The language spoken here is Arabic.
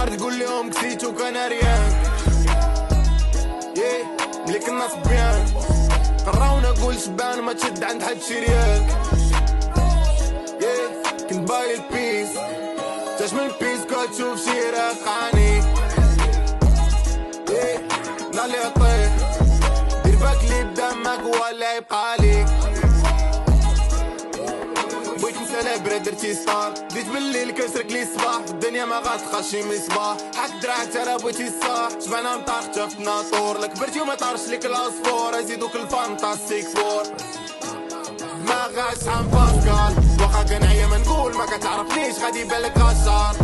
القرد تقول لهم كسيتو كناريان ملي كنا صبيان قراونا نقول شبان ما تشد عند حد شريان كنت باغي البيس تاش من البيس كتشوف شي راقعني نالي عطيه دير باك لي بدمك ولا يبقى ليك بغيت نسالي درتي ستار ديت بالليل كسرك لي الصباح الدنيا ما غاتخاش شي مصباح حك دراعك ترى بغيتي الصاح شبعنا مطاح شفنا طور لك كبرتي وما طارش ليك العصفور يزيدوك الفانتاستيك فور دماغك شحال باسكال واخا كنعيا ما نقول ما كتعرفنيش غادي بالك غشار